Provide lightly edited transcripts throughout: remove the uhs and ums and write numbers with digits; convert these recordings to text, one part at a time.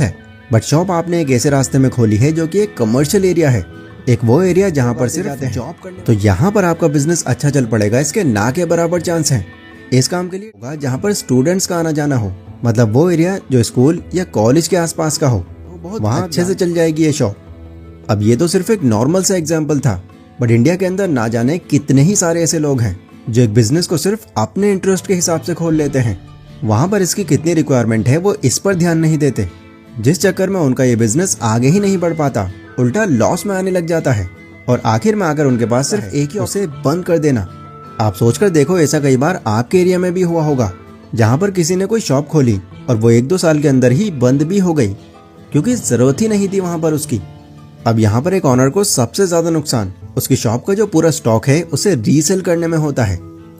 है, but shop आपने एक ऐसे रास्ते में खोली है जो कि एक कमर्शियल एरिया है, एक वो एरिया जहाँ पर सिर्फ जॉब करने, तो यहाँ पर आपका बिजनेस अच्छा चल पड़ेगा इसके ना के बराबर चांस है। इस काम के लिए होगा जहाँ पर स्टूडेंट्स का आना जाना हो, मतलब वो एरिया जो स्कूल या कॉलेज के आसपास का हो, वहाँ अच्छे से चल जाएगी ये शॉप। अब ये तो सिर्फ एक नॉर्मल सा एग्जाम्पल था, बट इंडिया के अंदर ना जाने कितने ही सारे ऐसे लोग हैं जो एक बिजनेस को सिर्फ अपने इंटरेस्ट के हिसाब से खोल लेते हैं। वहाँ पर इसकी कितनी रिक्वायरमेंट है वो इस पर ध्यान नहीं देते, जिस चक्कर में उनका ये बिजनेस आगे ही नहीं बढ़ पाता, उल्टा लॉस में आने लग जाता है और आखिर में आकर उनके पास सिर्फ एक ही उसे बंद कर देना। आप सोचकर देखो, ऐसा कई बार आपके एरिया में भी हुआ होगा जहाँ पर किसी ने कोई शॉप खोली और वो 1-2 साल के अंदर ही बंद भी हो गई क्योंकि जरूरत ही नहीं थी वहाँ पर उसकी। अब यहाँ पर एक ऑनर को सबसे ज्यादा नुकसान उसकी शॉप का जो पूरा स्टॉक है उसे रीसेल करने में होता है,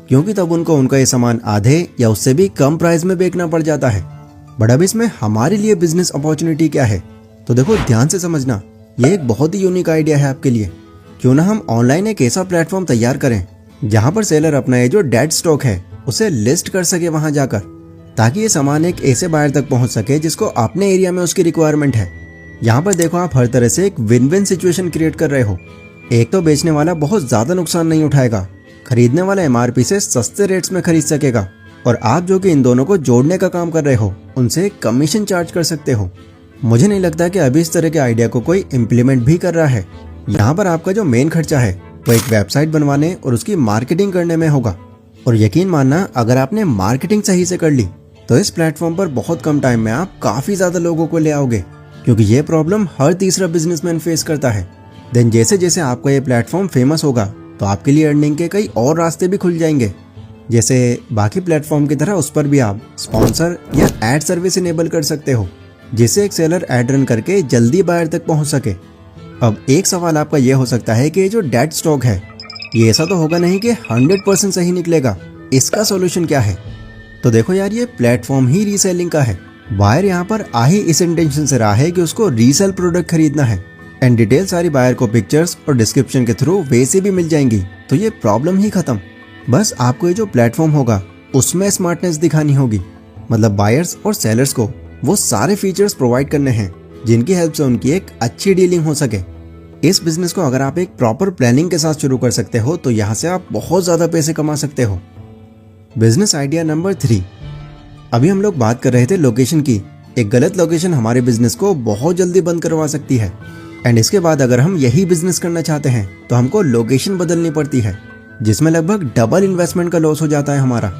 क्योंकि तब उनको ये सामान आधे या उससे भी कम प्राइस में बेचना पड़ जाता है। बट अब इसमें हमारे लिए बिजनेस अपॉर्चुनिटी क्या है, तो देखो ध्यान से समझना, ये एक बहुत ही यूनिक आइडिया है आपके लिए। क्यों ना हम ऑनलाइन एक ऐसा प्लेटफॉर्म तैयार करें जहां पर सेलर अपना ये जो डेड स्टॉक है उसे लिस्ट कर सके वहां जाकर, ताकि ये सामान एक ऐसे बायर तक पहुंच सके जिसको अपने एरिया में उसकी रिक्वायरमेंट है। यहाँ पर देखो आप हर तरह से एक विन विन सिचुएशन क्रिएट कर रहे हो। एक तो बेचने वाला बहुत ज्यादा नुकसान नहीं उठाएगा, खरीदने वाला एमआरपी से सस्ते रेट्स में खरीद सकेगा, और आप जो कि इन दोनों को जोड़ने का काम कर रहे हो उनसे कमीशन चार्ज कर सकते हो। मुझे नहीं लगता कि अभी इस तरह के आइडिया को कोई इम्प्लीमेंट भी कर रहा है। यहाँ पर आपका जो मेन खर्चा है वो एक वेबसाइट बनवाने और उसकी मार्केटिंग करने में होगा, और यकीन मानना अगर आपने मार्केटिंग सही से कर ली तो इस प्लेटफॉर्म पर बहुत कम टाइम में आप काफी ज्यादा लोगों को ले आओगे, क्योंकि ये प्रॉब्लम हर तीसरा बिजनेसमैन फेस करता है। देन जैसे जैसे आपका ये प्लेटफॉर्म फेमस होगा तो आपके लिए अर्निंग के कई और रास्ते भी खुल जाएंगे। जैसे बाकी प्लेटफॉर्म की तरह उस पर भी आप स्पॉन्सर या एड सर्विस इनेबल कर सकते हो, जिससे एक सेलर एड रन करके जल्दी बायर तक पहुंच सके। अब एक सवाल आपका ये हो सकता है कि ये जो डेड स्टॉक है ये ऐसा तो होगा नहीं कि 100% सही निकलेगा, इसका सोल्यूशन क्या है? तो देखो यार, ये प्लेटफॉर्म ही रीसेलिंग का है। बायर यहाँ पर आ ही इस इंटेंशन से रहा है कि उसको रीसेल प्रोडक्ट खरीदना है, एंड डिटेल सारी बायर को पिक्चर्स और डिस्क्रिप्शन के थ्रू वैसे भी मिल जाएंगी, तो ये प्रॉब्लम ही खत्म। बस आपको ये जो प्लेटफॉर्म होगा उसमें स्मार्टनेस दिखानी होगी, मतलब बायर्स और सेलर्स को वो सारे फीचर्स प्रोवाइड करने हैं जिनकी हेल्प से उनकी एक अच्छी डीलिंग हो सके। इस बिजनेस को अगर आप एक प्रॉपर प्लानिंग के साथ शुरू कर सकते हो तो यहाँ से आप बहुत ज्यादा पैसे कमा सकते हो। Business idea number 3। अभी हम लोग बात कर रहे थे लोकेशन की। एक गलत लोकेशन हमारे बिजनेस को बहुत जल्दी बंद करवा सकती है, एंड इसके बाद अगर हम यही बिजनेस करना चाहते हैं तो हमको लोकेशन बदलनी पड़ती है, जिसमें लगभग डबल इन्वेस्टमेंट का लॉस हो जाता है हमारा।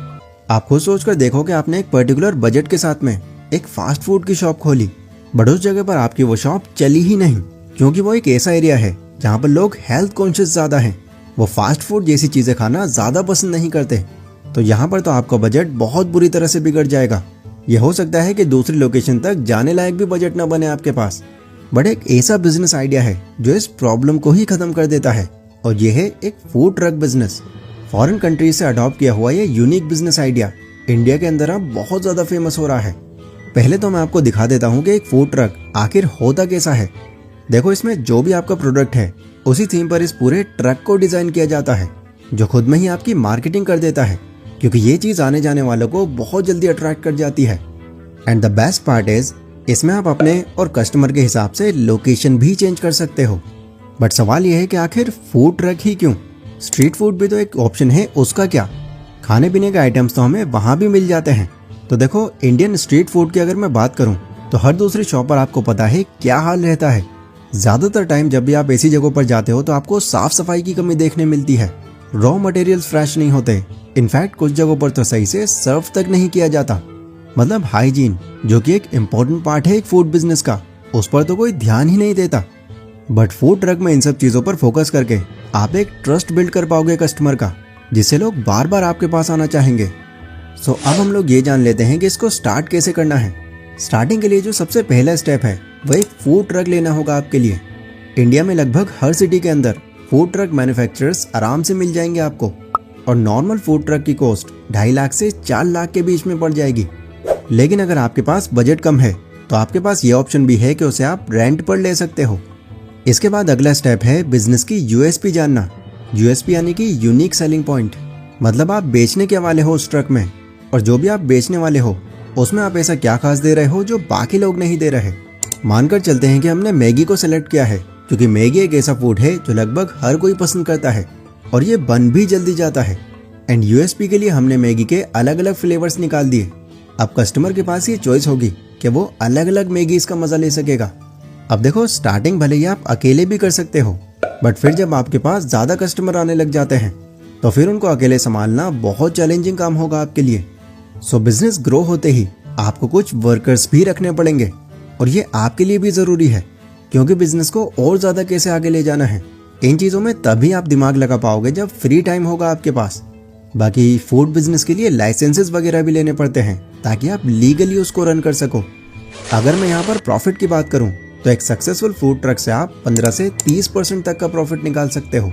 आप खुद सोचकर देखो कि आपने एक पर्टिकुलर बजट के साथ में एक फास्ट फूड की शॉप खोली, बट उस जगह पर आपकी वो शॉप चली ही नहीं, क्योंकि वो एक ऐसा एरिया है जहाँ पर लोग हेल्थ कॉन्शियस ज्यादा हैं, वो फास्ट फूड जैसी चीजें खाना ज्यादा पसंद नहीं करते। तो यहाँ पर तो आपका बजट बहुत बुरी तरह से बिगड़ जाएगा। ये हो सकता है कि दूसरी लोकेशन तक जाने लायक भी बजट ना बने आपके पास। बट एक ऐसा बिजनेस आइडिया है जो इस प्रॉब्लम को ही खत्म कर देता है, और ये है एक food truck business. Foreign countries से अडॉप्ट किया हुआ ये यूनिक बिजनेस आइडिया इंडिया के अंदर अब बहुत ज्यादा फेमस हो रहा है। पहले तो मैं आपको दिखा देता हूँ कि एक फूड ट्रक आखिर होता कैसा है। देखो, इसमें जो भी आपका प्रोडक्ट है उसी थीम पर इस पूरे ट्रक को डिजाइन किया जाता है, जो खुद में ही आपकी मार्केटिंग कर देता है, क्योंकि ये चीज आने जाने वालों को बहुत जल्दी अट्रैक्ट कर जाती है। And the best part is, इसमें आप अपने और कस्टमर के हिसाब से लोकेशन भी चेंज कर सकते हो। बट सवाल यह है कि आखिर फूड ट्रक ही क्यों? स्ट्रीट फूड भी तो एक ऑप्शन है, उसका क्या? खाने पीने के आइटम्स तो हमें वहां भी मिल जाते हैं। तो देखो, इंडियन स्ट्रीट फूड की अगर मैं बात करूं तो हर दूसरी शॉप पर आपको पता है क्या हाल रहता है। ज्यादातर टाइम जब भी आप ऐसी जगहों पर जाते हो तो आपको साफ सफाई की कमी देखने मिलती है। रॉ मटेरियल्स फ्रेश नहीं होते, इनफैक्ट कुछ जगहों पर तो सही से सर्व तक नहीं किया जाता। मतलब हाइजीन, जो कि एक इम्पोर्टेंट पार्ट है एक फूड बिजनेस का, उस पर तो कोई ध्यान ही नहीं देता। बट फूड ट्रक में इन सब चीजों पर फोकस करके आप एक ट्रस्ट बिल्ड कर पाओगे कस्टमर का, जिससे लोग बार बार आपके पास आना चाहेंगे। सो अब हम लोग ये जान लेते हैं कि इसको स्टार्ट कैसे करना है। स्टार्टिंग के लिए जो सबसे पहला स्टेप है वह एक फूड ट्रक लेना होगा आपके लिए। इंडिया में लगभग हर सिटी के अंदर फूड ट्रक मैन्युफैक्चरर्स आराम से मिल जाएंगे आपको, और नॉर्मल फूड ट्रक की कॉस्ट 2.5 लाख से 4 लाख के बीच में पड़ जाएगी। लेकिन अगर आपके पास बजट कम है तो आपके पास ये ऑप्शन भी है कि उसे आप रेंट पर ले सकते हो। इसके बाद अगला स्टेप है बिजनेस की यूएसपी जानना। यूएसपी यानी कि यूनिक सेलिंग पॉइंट, मतलब आप बेचने के वाले हो उस ट्रक में, और जो भी आप बेचने वाले हो उसमें आप ऐसा क्या खास दे रहे हो जो बाकी लोग नहीं दे रहे। मानकर चलते हैं कि हमने मैगी को सेलेक्ट किया है, क्योंकि मैगी एक ऐसा फूड है जो लगभग हर कोई पसंद करता है और ये बन भी जल्दी जाता है। एंड यूएसपी के लिए हमने मैगी के अलग अलग फ्लेवर्स निकाल दिए। अब कस्टमर के पास ये चॉइस होगी कि वो अलग अलग मैगी का मजा ले सकेगा। अब देखो, स्टार्टिंग भले ही आप अकेले भी कर सकते हो, बट फिर जब आपके पास ज्यादा कस्टमर आने लग जाते हैं तो फिर उनको अकेले संभालना बहुत चैलेंजिंग काम होगा आपके लिए। सो बिजनेस ग्रो होते ही आपको कुछ वर्कर्स भी रखने पड़ेंगे और ये आपके लिए भी जरूरी है, क्योंकि बिजनेस को और ज्यादा कैसे आगे ले जाना है, इन चीजों में तभी आप दिमाग लगा पाओगे जब फ्री टाइम होगा आपके पास। बाकी फूड बिजनेस के लिए लाइसेंसेस वगैरह भी लेने पड़ते हैं ताकि आप लीगली उसको रन कर सको। अगर मैं यहाँ पर प्रॉफिट की बात करूँ तो एक सक्सेसफुल फूड ट्रक से आप 15 से 30% तक का प्रॉफिट निकाल सकते हो।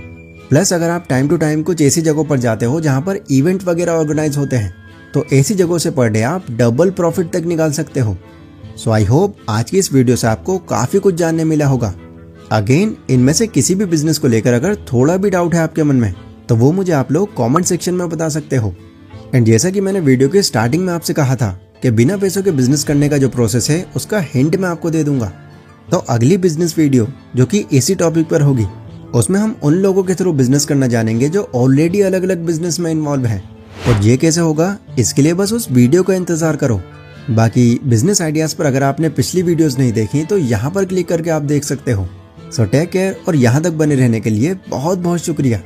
प्लस अगर आप टाइम टू टाइम कुछ ऐसी जगहों पर जाते हो जहाँ पर इवेंट वगैरह ऑर्गेनाइज होते हैं तो ऐसी जगहों से पर डे आप डबल प्रॉफिट तक निकाल सकते हो। सो आई होप आज की इस वीडियो से आपको काफी कुछ जानने मिला होगा। अगेन, इनमें से किसी भी बिजनेस को लेकर अगर थोड़ा भी डाउट है आपके मन में तो वो मुझे आप लोग कमेंट सेक्शन में बता सकते हो। एंड जैसा कि मैंने वीडियो के स्टार्टिंग में आपसे कहा था कि बिना पैसों के बिजनेस करने का जो प्रोसेस है उसका हिंट मैं आपको दे दूंगा। तो अगली बिजनेस वीडियो जो कि इसी टॉपिक पर होगी, उसमें हम उन लोगों के थ्रू बिजनेस करना जानेंगे जो ऑलरेडी अलग अलग बिजनेस में इन्वॉल्व हैं। और ये कैसे होगा, इसके लिए बस उस वीडियो का इंतजार करो। बाकी बिजनेस आइडियाज पर अगर आपने पिछली वीडियोस नहीं देखी तो यहाँ पर क्लिक करके आप देख सकते हो। सो टेक केयर और यहाँ तक बने रहने के लिए बहुत बहुत शुक्रिया।